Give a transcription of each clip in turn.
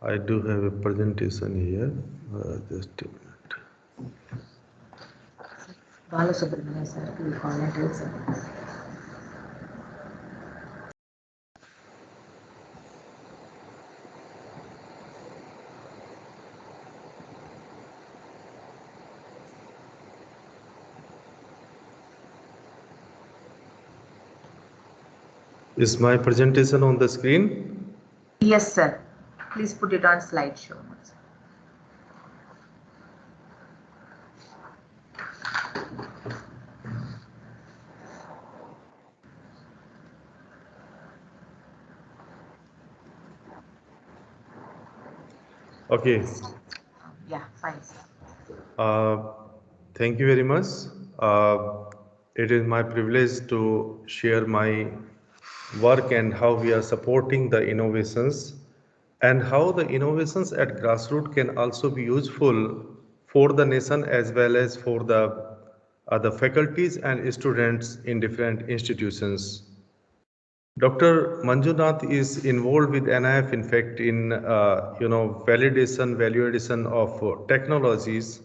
I do have a presentation here. Just a minute. Balasubramanian sir will comment sir. Is my presentation on the screen? Yes, sir. Please put it on slideshow. Okay. Yeah, fine, sir. Thank you very much. It is my privilege to share my work and how we are supporting the innovations and how the innovations at grassroots can also be useful for the nation as well as for the faculties and students in different institutions. Dr. Manjunath is involved with NIF, in fact, in validation, valuation of technologies,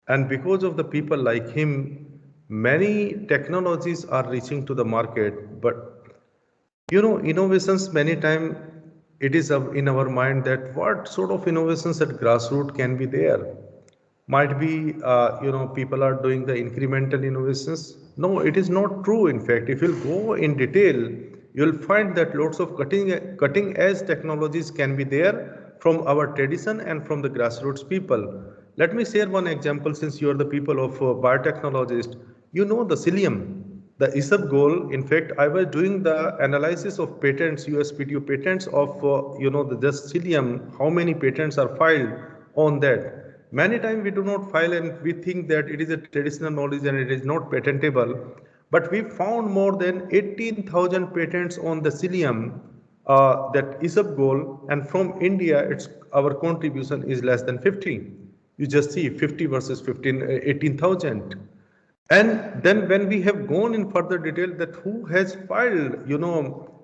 and because of the people like him, many technologies are reaching to the market. But innovations many time it is in our mind that what sort of innovations at grassroots can be there. Might be people are doing the incremental innovations. No, it is not true. In fact, if you'll go in detail, you'll find that lots of cutting edge technologies can be there from our tradition and from the grassroots people. Let me share one example. Since you are the people of biotechnologist, you know the psyllium, the isabgol. In fact, I was doing the analysis of patents, USPTO patents of the just psyllium. How many patents are filed on that? Many times we do not file and we think that it is a traditional knowledge and it is not patentable. But we found more than 18,000 patents on the psyllium, that isabgol, and from India, our contribution is less than 50. You just see 50 versus 18,000. And then when we have gone in further detail that who has filed,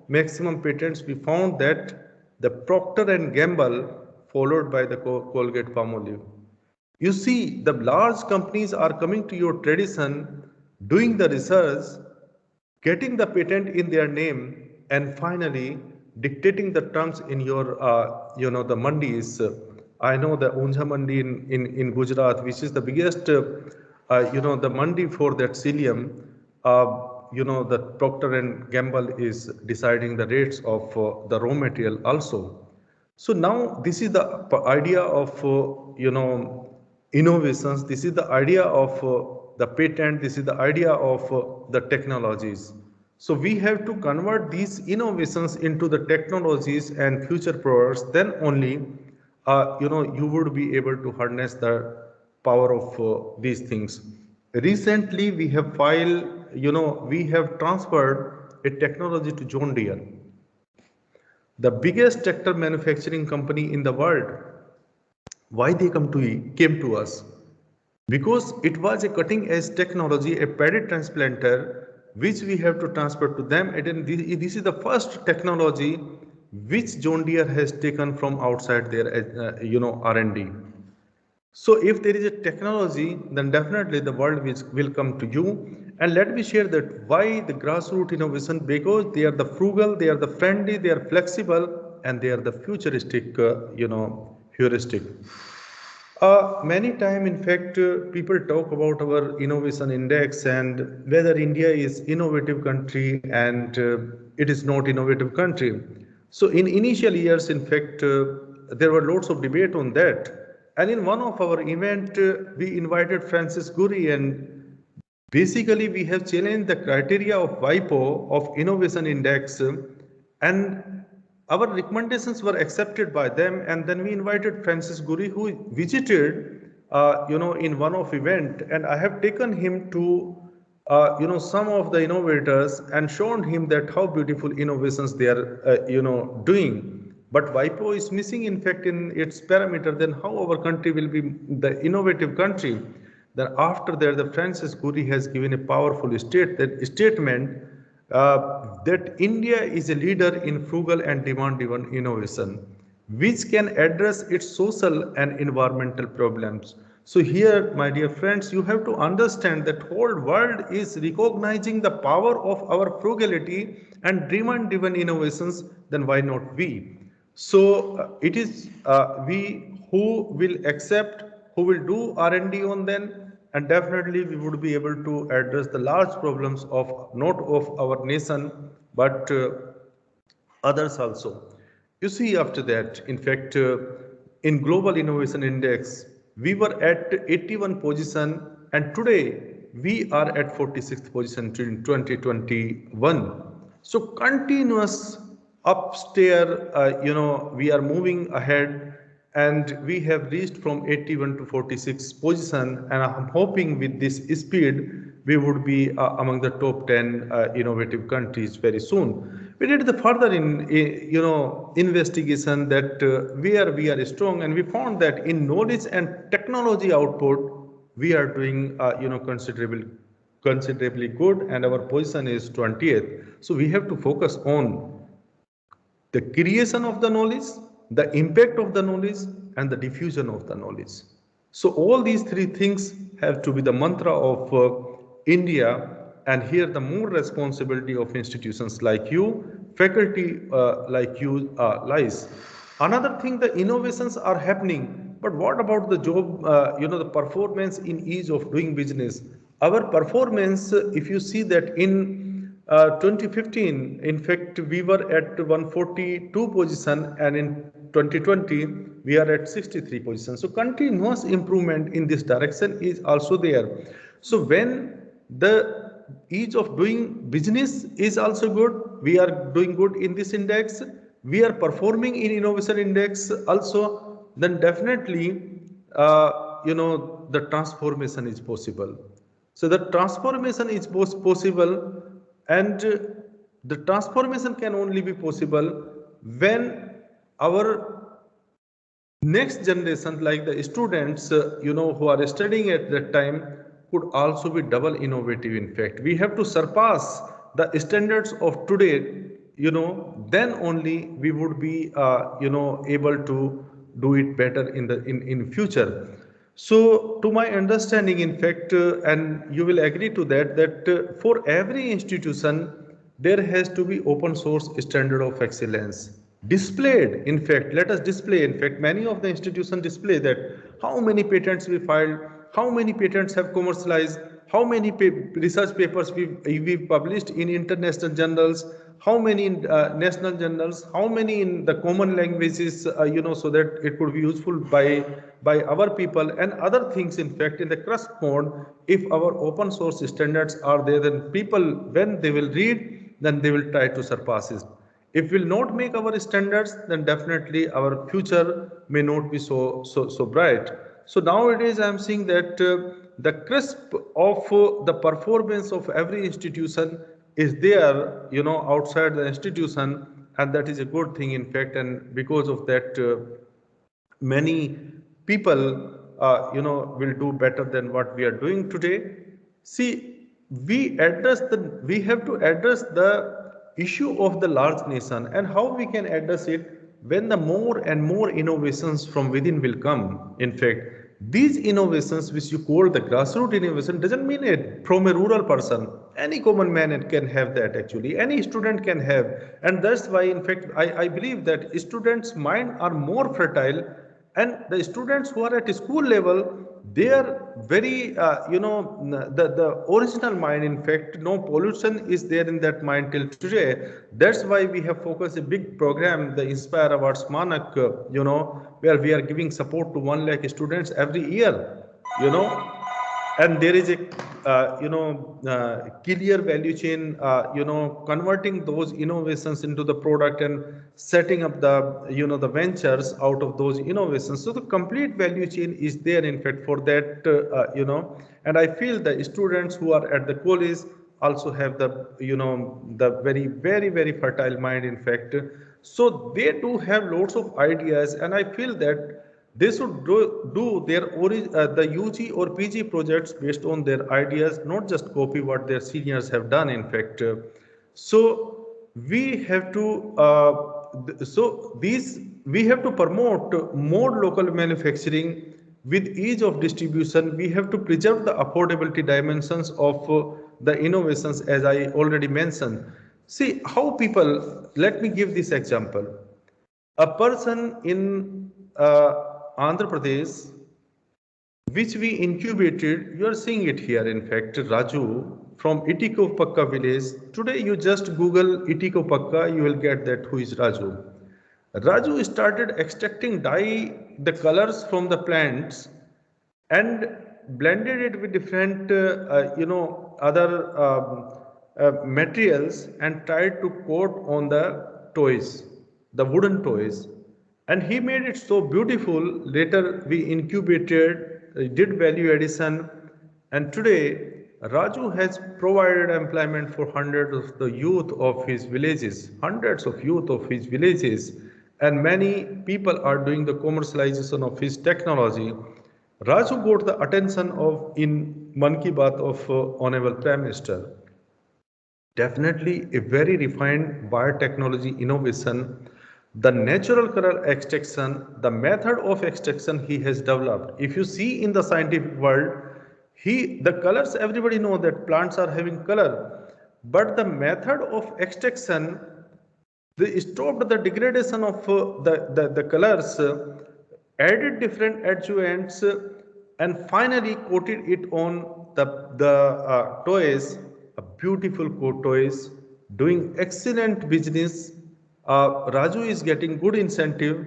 maximum patents, we found that the Procter and Gamble followed by the Colgate Palmolive. You see, the large companies are coming to your tradition, doing the research, getting the patent in their name, and finally dictating the terms in your, the mandis. I know the Unjha Mandi in Gujarat, which is the biggest, the mandi for that psyllium. The Procter and Gamble is deciding the rates of the raw material also. So now this is the idea of innovations. This is the idea of the patent. This is the idea of the technologies. So we have to convert these innovations into the technologies and future products. Then only you would be able to harness the power of these things. Recently, we have we have transferred a technology to John Deere, the biggest tractor manufacturing company in the world. Why they came to us? Because it was a cutting edge technology, a paddy transplanter, which we have to transfer to them. And this is the first technology which John Deere has taken from outside their R&D. So if there is a technology, then definitely the world will come to you. And let me share that why the grassroots innovation, because they are the frugal, they are the friendly, they are flexible, and they are the futuristic, heuristic. Many time, in fact, people talk about our innovation index and whether India is innovative country and it is not innovative country. So in initial years, in fact, there were lots of debate on that. And in one of our event, we invited Francis Gurry, and basically we have challenged the criteria of WIPO of innovation index, and our recommendations were accepted by them. And then we invited Francis Gurry, who visited, in one of event, and I have taken him to, some of the innovators and shown him that how beautiful innovations they are, doing. But WIPO is missing, in fact, in its parameter. Then how our country will be the innovative country? Then after that, the Francis Gurry has given a powerful statement that India is a leader in frugal and demand-driven innovation. which can address its social and environmental problems. So here, my dear friends, you have to understand that whole world is recognizing the power of our frugality and demand-driven innovations, then why not we? So it is we who will accept, who will do R&D on them, and definitely we would be able to address the large problems of not of our nation, but others also. You see, after that, in fact, in Global Innovation Index, we were at 81 position, and today we are at 46th position in 2021. So continuous upstair, we are moving ahead, and we have reached from 81 to 46 position, and I'm hoping with this speed we would be among the top 10 innovative countries very soon. We did the further investigation that where we are strong, and we found that in knowledge and technology output we are doing considerably good, and our position is 20th. So we have to focus on the creation of the knowledge, the impact of the knowledge, and the diffusion of the knowledge. So all these three things have to be the mantra of India, and here the more responsibility of institutions like you, faculty like you lies. Another thing, the innovations are happening, but what about the job, the performance in ease of doing business? Our performance, if you see that in 2015, in fact, we were at 142 position, and in 2020, we are at 63 position. So continuous improvement in this direction is also there. So when the ease of doing business is also good, we are doing good in this index, we are performing in innovation index also, then definitely, the transformation is possible. So the transformation is possible, and the transformation can only be possible when our next generation, like the students, who are studying at that time, could also be double innovative. In fact, we have to surpass the standards of today, then only we would be, able to do it better in future. So, to my understanding, in fact, and you will agree to that, for every institution, there has to be open source standard of excellence displayed. In fact, let us display. In fact, many of the institutions display that how many patents we filed, how many patents have commercialized, how many research papers we published in international journals, how many in national journals, how many in the common languages, so that it could be useful by our people, and other things. In fact, in the cusp mode, if our open source standards are there, then people, when they will read, then they will try to surpass it. If we will not make our standards, then definitely our future may not be so bright. So nowadays I am seeing that the crisp of the performance of every institution is there, outside the institution, and that is a good thing, in fact. And because of that, many people, will do better than what we are doing today. See, we have to address the issue of the large nation, and how we can address it when the more and more innovations from within will come. In fact, these innovations which you call the grassroots innovation doesn't mean it from a rural person. Any common man can have that, actually. Any student can have. And that's why, in fact, I believe that students' mind are more fertile, and the students who are at school level, they are very, the original mind. In fact, no pollution is there in that mind till today. That's why we have focused a big program, the Inspire Awards Manak, where we are giving support to 1 lakh students every year, and there is a clear value chain, converting those innovations into the product and setting up the the ventures out of those innovations. So the complete value chain is there, in fact, for that, and I feel the students who are at the college also have the the very, very, very fertile mind, in fact. So they do have lots of ideas, and I feel that they should do their the UG or PG projects based on their ideas, not just copy what their seniors have done, in fact. So we have to, so these we have to promote more local manufacturing with ease of distribution. We have to preserve the affordability dimensions of the innovations, as I already mentioned. See how people, let me give this example. A person in Andhra Pradesh, which we incubated, you are seeing it here, in fact, Raju from Itiko Pakka village. Today you just Google Itiko Pakka, you will get that who is Raju. Raju started extracting the colors from the plants and blended it with different, other materials and tried to coat on the toys, the wooden toys. And he made it so beautiful. Later we incubated, did value addition, and today Raju has provided employment for hundreds of the youth of his villages, hundreds of youth of his villages, and many people are doing the commercialization of his technology. Raju got the attention of in Mann Ki Baat of Honorable Prime Minister. Definitely a very refined biotechnology innovation. The natural color extraction, the method of extraction he has developed. If you see in the scientific world, the colors, everybody know that plants are having color, but the method of extraction, they stopped the degradation of the colors, added different adjuvants, and finally coated it on the toys, a beautiful coat toys, doing excellent business. Raju is getting good incentive,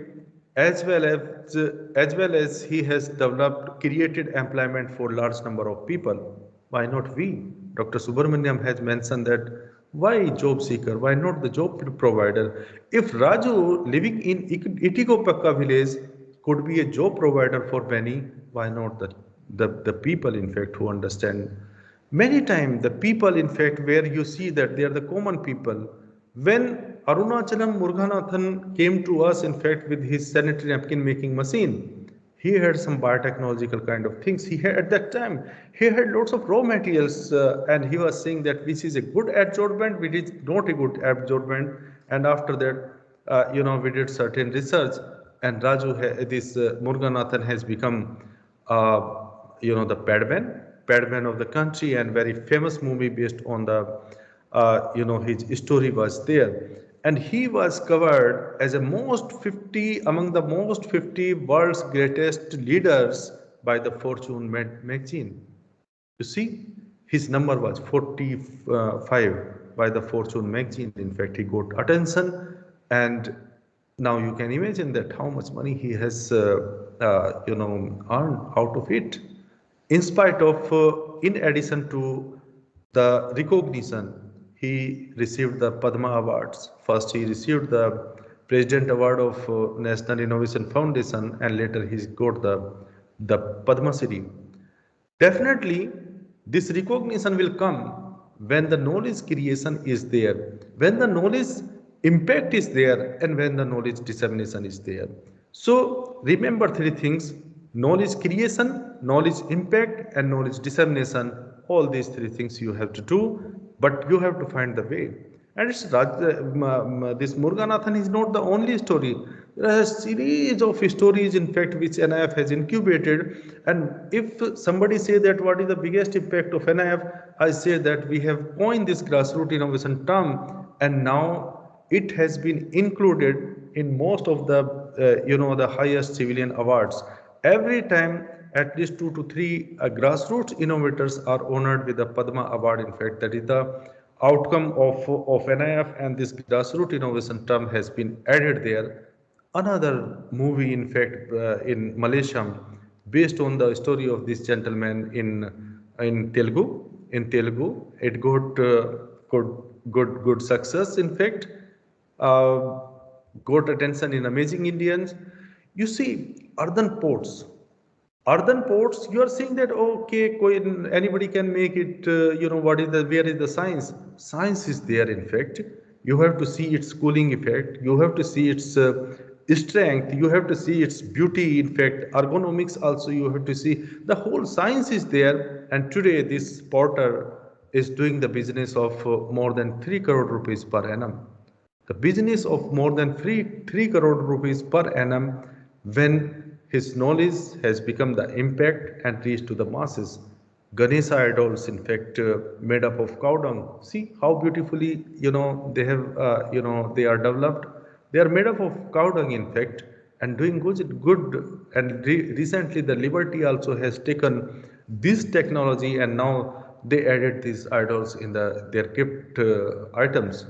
as well as he has developed, created employment for large number of people. Why not we? Dr. Subramaniam has mentioned that why job seeker? Why not the job provider? If Raju living in Itikopakka village could be a job provider for many, why not the people, in fact, who understand? Many times the people, in fact, where you see that they are the common people. When Arunachalam Muruganathan came to us, in fact, with his sanitary napkin making machine, he had some biotechnological kind of things. He had at that time, he had lots of raw materials, and he was saying that which is a good adsorbent, which is not a good adsorbent. And after that, we did certain research, and Muruganathan has become, the Padman of the country, and very famous movie based on the, his story was there. And he was covered as among the most 50 world's greatest leaders by the Fortune magazine. You see, his number was 45 by the Fortune magazine. In fact, he got attention, and now you can imagine that how much money he has, earned out of it. In spite of, in addition to the recognition, he received the Padma Awards. First, he received the President Award of National Innovation Foundation, and later he got the Padma Shri. Definitely, this recognition will come when the knowledge creation is there, when the knowledge impact is there, and when the knowledge dissemination is there. So remember three things: knowledge creation, knowledge impact, and knowledge dissemination. All these three things you have to do, but you have to find the way. And this Muruganathan is not the only story. There are a series of stories, in fact, which NIF has incubated. And if somebody say that what is the biggest impact of NIF, I say that we have coined this grassroots innovation term, and now it has been included in most of the, the highest civilian awards. Every time, at least 2 to 3 grassroots innovators are honored with the Padma Award. In fact, that is the outcome of NIF, and this grassroots innovation term has been added there. Another movie, in fact, in Malaysia, based on the story of this gentleman in Telugu. In Telugu, it got good success. In fact, got attention in Amazing Indians. You see, earthen pots. Earthen pots, you are saying that, okay, anybody can make it, where is the science? Science is there, in fact. You have to see its cooling effect. You have to see its strength. You have to see its beauty. In fact, ergonomics also, you have to see. The whole science is there. And today, this potter is doing the business of more than 3 crore rupees per annum. The business of more than 3 crore rupees per annum when his knowledge has become the impact and reached to the masses. Ganesha idols, in fact, made up of cow dung. See how beautifully, they have, they are developed. They are made up of cow dung, in fact, and doing good. And recently, the Liberty also has taken this technology, and now they added these idols in their gift items.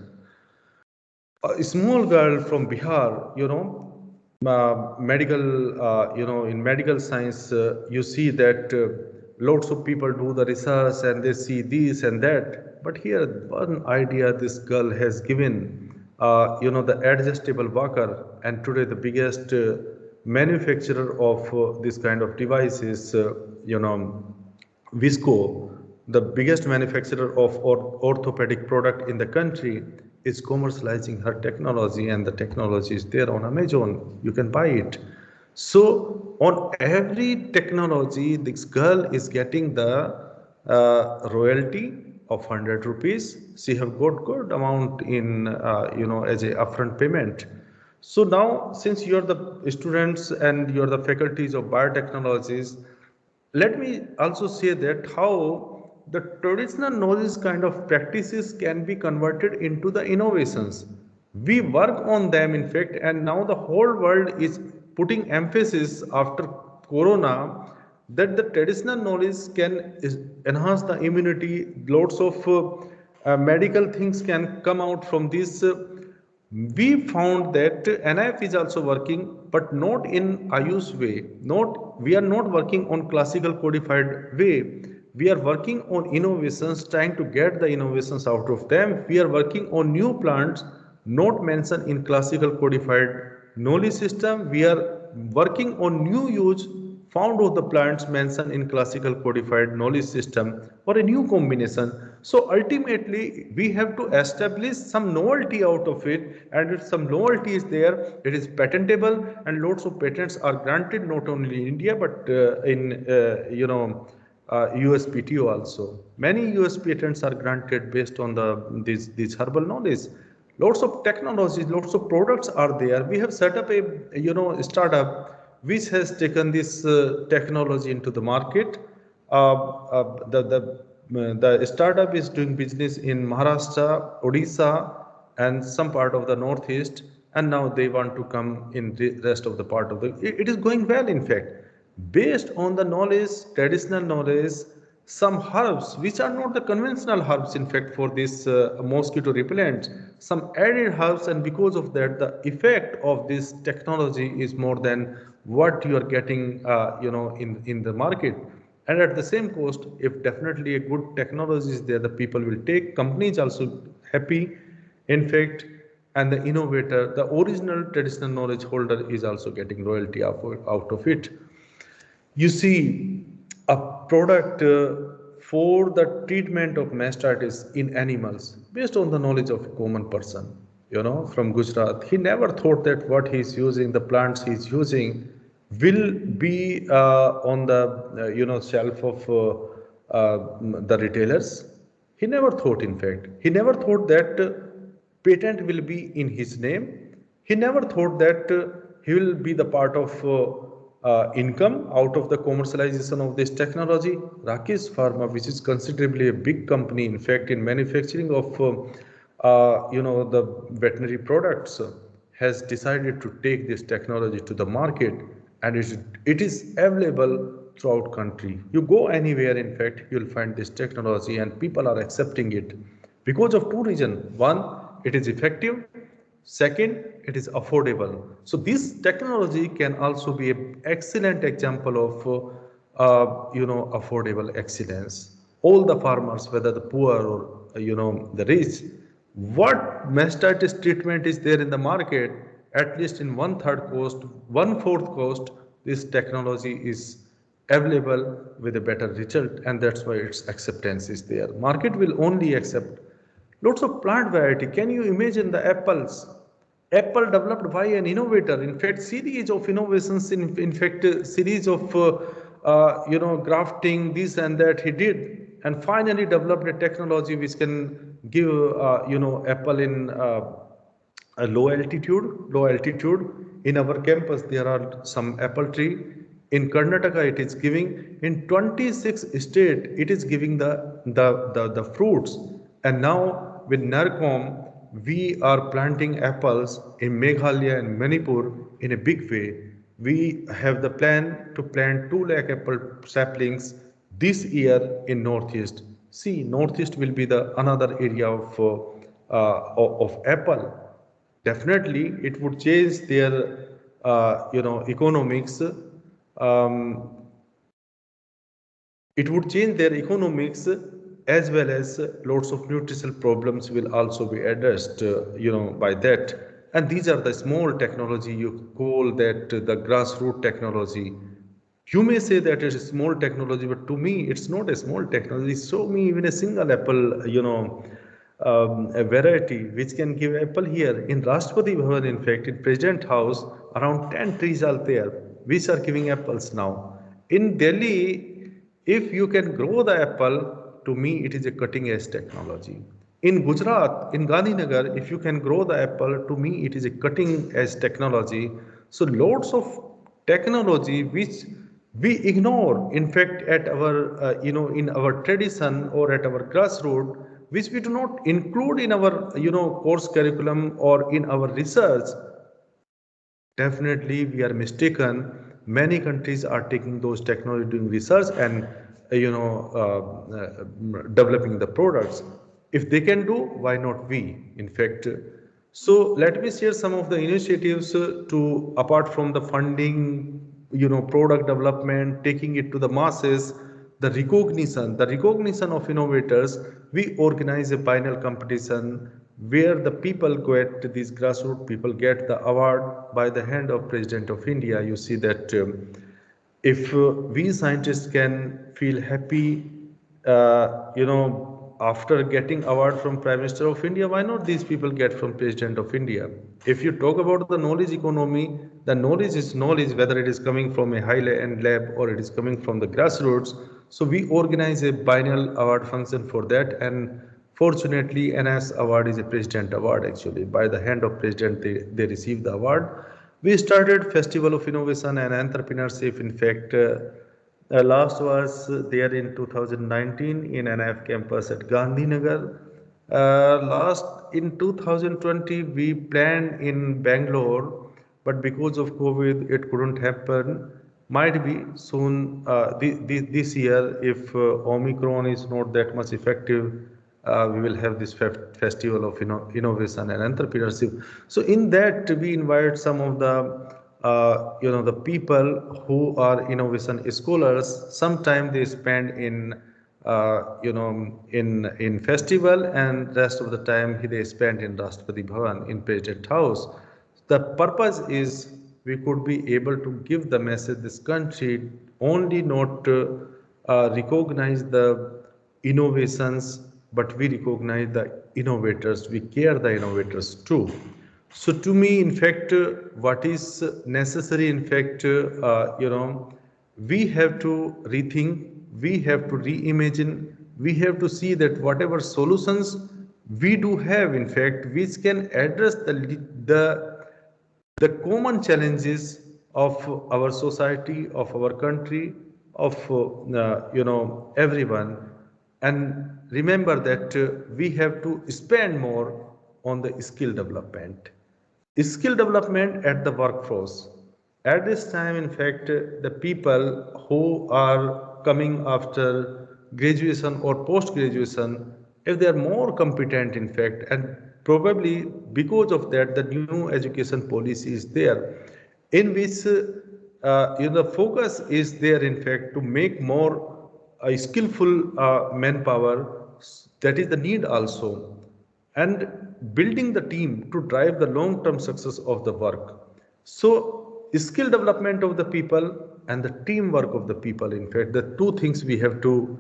A small girl from Bihar, in medical science, you see that lots of people do the research and they see this and that. But here, one idea this girl has given, the adjustable walker, and today the biggest manufacturer of this kind of device is, Visco, the biggest manufacturer of orthopedic product in the country, is commercializing her technology, and the technology is there on Amazon. You can buy it. So on every technology, this girl is getting the royalty of 100 rupees. She have got good amount in, as a upfront payment. So now, since you are the students and you are the faculties of biotechnologies, let me also say that how the traditional knowledge kind of practices can be converted into the innovations. We work on them, in fact, and now the whole world is putting emphasis after corona that the traditional knowledge can enhance the immunity. Lots of medical things can come out from this. We found that NIF is also working, but not in Ayush way. We are not working on classical codified way. We are working on innovations, trying to get the innovations out of them. We are working on new plants, not mentioned in classical codified knowledge system. We are working on new use found of the plants mentioned in classical codified knowledge system, or a new combination. So ultimately, we have to establish some novelty out of it, and if some novelty is there, it is patentable, and lots of patents are granted not only in India but in USPTO also. Many US patents are granted based on these herbal knowledge. Lots of technologies, lots of products are there. We have set up a startup which has taken this technology into the market. The startup is doing business in Maharashtra, Odisha, and some part of the Northeast, and now they want to come in the rest of the part of the. It is going well, in fact, based on the knowledge, traditional knowledge, some herbs which are not the conventional herbs, in fact, for this mosquito repellent, some added herbs, and because of that, the effect of this technology is more than what you are getting, in the market. And at the same cost, if definitely a good technology is there, the people will take. Companies also happy, in fact, and the innovator, the original traditional knowledge holder, is also getting royalty out of it. You see, a product for the treatment of mastitis in animals based on the knowledge of a common person, from Gujarat. He never thought that what he's using, the plants he's using, will be on the shelf of the retailers. He never thought, in fact, he never thought that patent will be in his name. He never thought that he will be the part of income out of the commercialization of this technology. Rakesh Pharma, which is considerably a big company, in fact, in manufacturing of the veterinary products, has decided to take this technology to the market, and it is available throughout country. You go anywhere, in fact, you'll find this technology, and people are accepting it because of two reasons. One, it is effective. Second, it is affordable. So this technology can also be an excellent example of affordable excellence. All the farmers, whether the poor or the rich, what mastitis treatment is there in the market, at least in 1/3 cost, 1/4 cost, this technology is available with a better result, and that's why its acceptance is there. Market will only accept lots of plant variety. Can you imagine the apples? Apple developed by an innovator. In fact, series of innovations. In fact, series of grafting, this and that he did, and finally developed a technology which can give Apple in a low altitude. In our campus there are some apple tree. In Karnataka it is giving, in 26 state it is giving the fruits. And now with NARCOM we are planting apples in Meghalaya and Manipur in a big way. We have the plan to plant 2 lakh apple saplings this year in Northeast. See, Northeast will be the another area of apple. Definitely it would change their economics. um, it would change their economics, as well as lots of nutritional problems will also be addressed by that. And these are the small technology, you call that the grassroots technology. You may say that it's a small technology, but to me it's not a small technology. Show me even a single apple, a variety which can give apple here in Rashtrapati Bhavan. In fact, in President House, around 10 trees are there which are giving apples now. In Delhi, if you can grow the apple, to me it is a cutting edge technology. In Gujarat, in Gandhinagar, if you can grow the apple, to me it is a cutting edge technology. So lots of technology which we ignore, in fact, at our in our tradition or at our grassroots, which we do not include in our course curriculum or in our research. Definitely, we are mistaken. Many countries are taking those technology, doing research, and developing the products. If they can do, why not we? In fact, so let me share some of the initiatives to, apart from the funding, product development, taking it to the masses, the recognition of innovators. We organize a biennial competition where the people get, these grassroots people get the award by the hand of President of India. You see that if we scientists can feel happy, after getting award from Prime Minister of India, why not these people get from President of India? If you talk about the knowledge economy, the knowledge is knowledge, whether it is coming from a high-end lab or it is coming from the grassroots. So we organize a biennial award function for that, and fortunately, NS award is a president award. Actually, by the hand of president, they receive the award. We started Festival of Innovation and Entrepreneurship. In fact, last was there in 2019 in NIF campus at Gandhinagar. Last in 2020 we planned in Bangalore, but because of COVID it couldn't happen. Might be soon this year, if Omicron is not that much effective, we will have this festival of innovation and entrepreneurship. So in that we invite some of the people who are innovation scholars. Sometime they spend in in festival, and rest of the time they spend in Rashtrapati Bhavan in President House. The purpose is we could be able to give the message this country only not recognize the innovations, but we recognize the innovators, we care the innovators too. So to me, in fact, what is necessary, in fact, we have to rethink, we have to reimagine, we have to see that whatever solutions we do have, in fact, which can address the common challenges of our society, of our country, of everyone. And remember that we have to spend more on the skill development. Skill development at the workforce. At this time, in fact, the people who are coming after graduation or post graduation, if they are more competent, in fact, and probably because of that, the new education policy is there, in which the focus is there, in fact, to make more skillful manpower. That is the need also, and building the team to drive the long term success of the work. So skill development of the people and the teamwork of the people, in fact, the two things we have to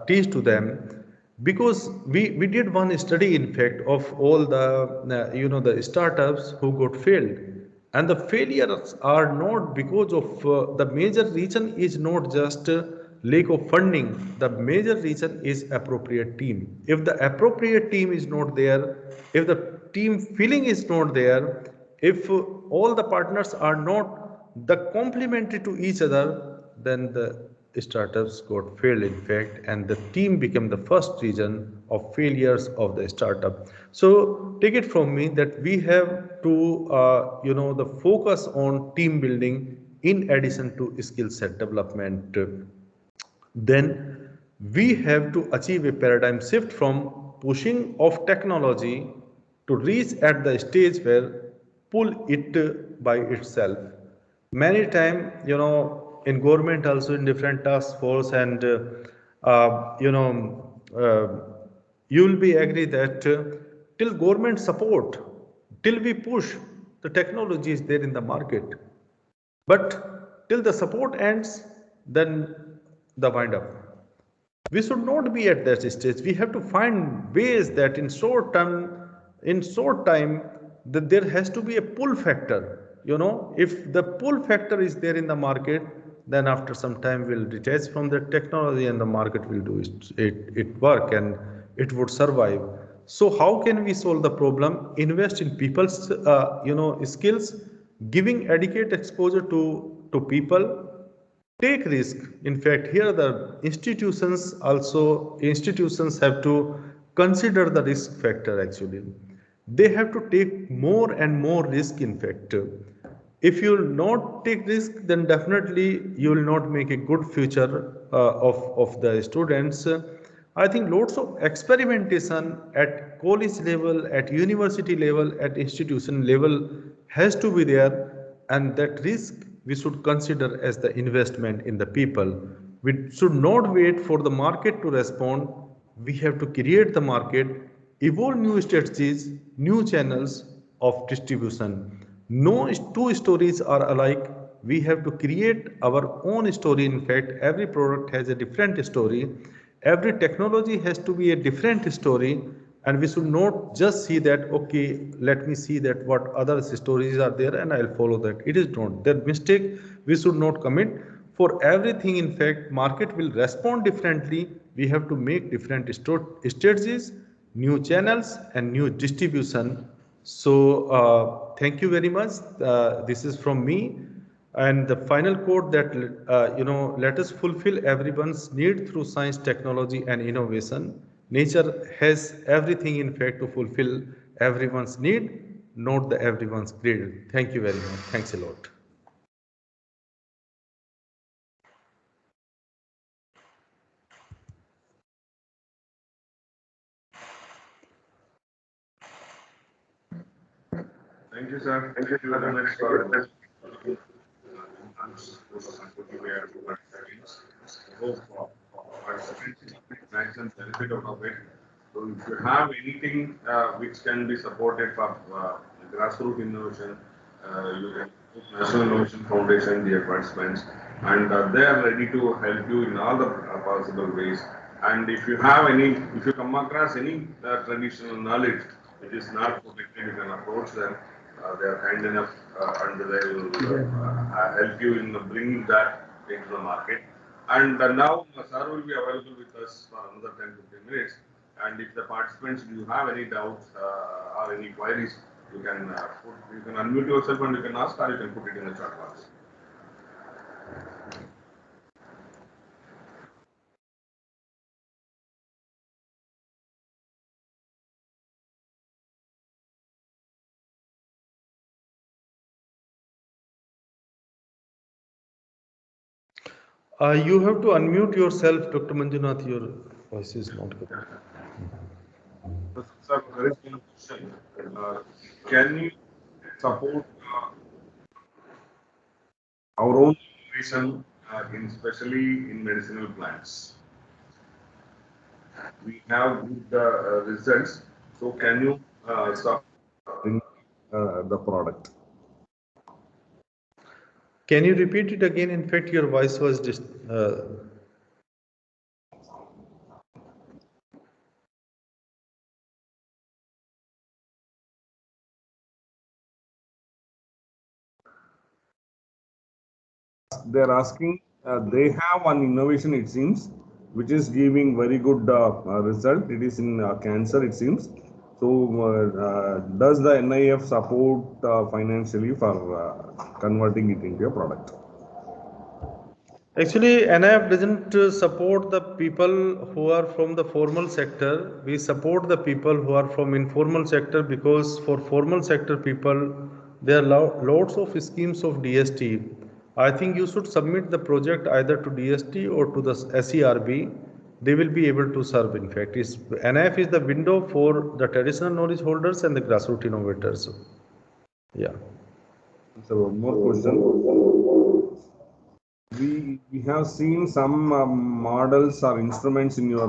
teach to them. Because we did one study, in fact, of all the startups who got failed, and the failures are not because of the major reason is not just lack of funding. The major reason is appropriate team. If the appropriate team is not there, if the team feeling is not there, if all the partners are not the complementary to each other, then the startups got failed in fact, and the team became the first reason of failures of the startup. So take it from me that we have to the focus on team building in addition to skill set development. Then we have to achieve a paradigm shift from pushing of technology to reach at the stage where pull it by itself. Many time, in government also in different task force and you will be agree that till government support, till we push, the technology is there in the market. But till the support ends, then the wind up. We should not be at that stage. We have to find ways that in short time, that there has to be a pull factor. If the pull factor is there in the market, then after some time we'll detach from the technology and the market will do it work and it would survive. So how can we solve the problem? Invest in people's skills, giving adequate exposure to people, take risk. In fact, here the institutions have to consider the risk factor. Actually, they have to take more and more risk. In fact, if you will not take risk, then definitely you will not make a good future of the students. I think lots of experimentation at college level, at university level, at institution level has to be there, and that risk we should consider as the investment in the people. We should not wait for the market to respond. We have to create the market, evolve new strategies, new channels of distribution. No two stories are alike. We have to create our own story. In fact, every product has a different story. Every technology has to be a different story, and we should not just see that, okay, let me see that what other stories are there and I'll follow that. It is not that mistake we should not commit. For everything, in fact, market will respond differently. We have to make different strategies, new channels and new distribution. So thank you very much. This is from me. And the final quote that, let us fulfill everyone's need through science, technology, and innovation. Nature has everything, in fact, to fulfill everyone's need, not the everyone's greed. Thank you very much. Thanks a lot. Thank you, sir. Thank you very much for maximum benefit of it. So if you have anything which can be supported for grassroots innovation, you can put National Innovation Foundation, the advancements, and they are ready to help you in all the possible ways. And if you have any, if you come across any traditional knowledge which is not protected, you can approach them. They are kind enough and they will help you in bringing that into the market. And now sir will be available with us for another 10-15 minutes. And if the participants, do you have any doubts or any queries, you can unmute yourself and you can ask, or you can put it in the chat box. You have to unmute yourself, Dr. Manjunath. Your voice is not good. Sir, there is one question. Can you support our own innovation, especially in medicinal plants? We have good results. So can you support the product? Can you repeat it again? In fact, your voice was just. They're asking, they have one innovation, it seems, which is giving very good result. It is in cancer, it seems. So, does the NIF support financially for converting it into a product? Actually, NIF doesn't support the people who are from the formal sector. We support the people who are from informal sector, because for formal sector people, there are lots of schemes of DST. I think you should submit the project either to DST or to the SERB. They will be able to serve. In fact, NIF is the window for the traditional knowledge holders and the grassroots innovators. Yeah. So, one more question. We have seen some models or instruments in your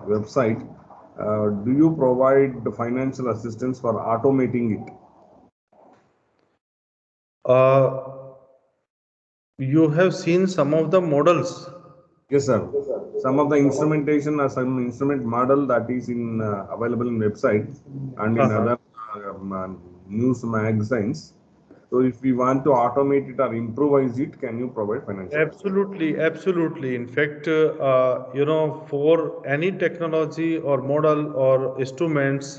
website. Do you provide the financial assistance for automating it? You have seen some of the models. Yes, sir. Some of the instrumentation or some instrument model that is in available in website and in other news magazines. So, if we want to automate it or improvise it, can you provide financial? Absolutely, absolutely. In fact, for any technology or model or instruments,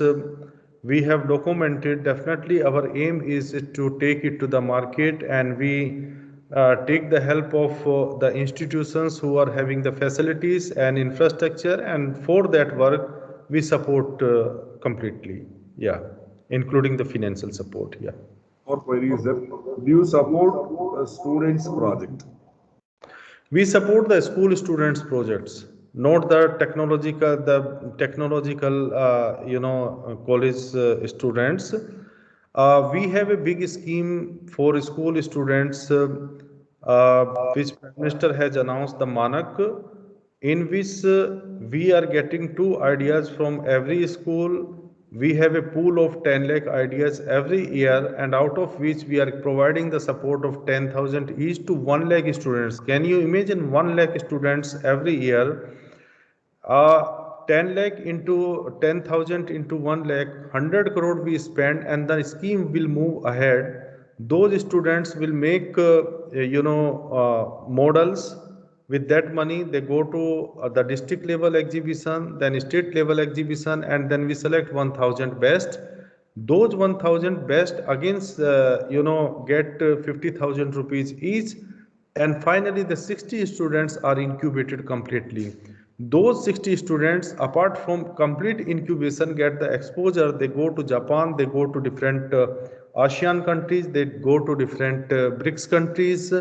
we have documented. Definitely, our aim is to take it to the market, and we take the help of the institutions who are having the facilities and infrastructure, and for that work, we support completely. Yeah, including the financial support. Yeah. More queries there. Do you support a students project? We support the school students projects, not the technological, college students. We have a big scheme for school students, which Prime Minister has announced, the Manak, in which we are getting two ideas from every school. We have a pool of 10 lakh ideas every year, and out of which we are providing the support of 10,000 each to 1 lakh students. Can you imagine 1 lakh students every year? 10 lakh into 10,000 into 1 lakh, 100 crore we spend, and the scheme will move ahead. Those students will make, models. With that money, they go to the district level exhibition, then state level exhibition, and then we select 1,000 best. Those 1,000 best against, get 50,000 rupees each, and finally the 60 students are incubated completely. Those 60 students, apart from complete incubation, get the exposure. They go to Japan, they go to different ASEAN countries, they go to different BRICS countries,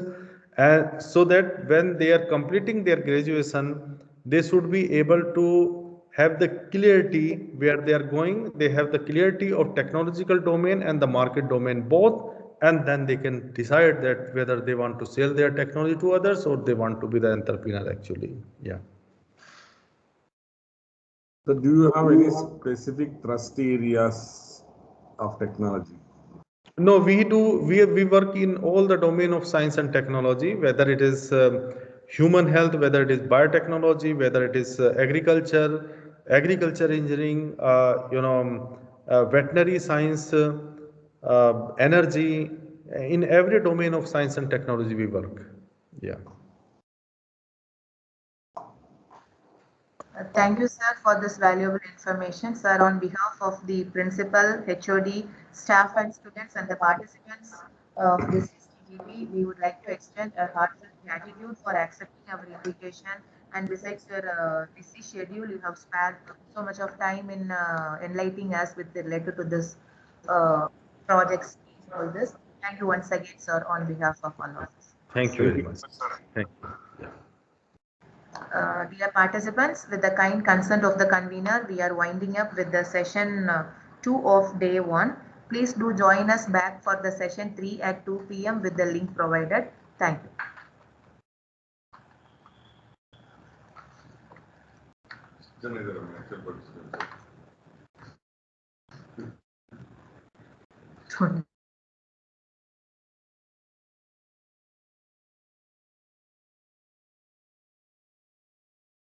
and so that when they are completing their graduation, they should be able to have the clarity where they are going. They have the clarity of technological domain and the market domain both, and then they can decide that whether they want to sell their technology to others or they want to be the entrepreneur actually. Yeah. So, do you have any specific trust areas of technology? No, we do. We work in all the domain of science and technology, whether it is human health, whether it is biotechnology, whether it is agriculture engineering, veterinary science, energy. In every domain of science and technology, we work. Yeah. Thank you, sir, for this valuable information. Sir, on behalf of the principal, HOD, staff and students and the participants of this STGP, we would like to extend a heartfelt gratitude for accepting our invitation. And besides your busy schedule, you have spared so much of time in enlightening us with related to this projects, all this. Thank you once again, sir, on behalf of all of us. Thank you very much. Thank you. Yeah. Dear participants, with the kind consent of the convener, we are winding up with the session 2 of day 1. Please do join us back for the session 3 at 2 p.m. with the link provided. Thank you.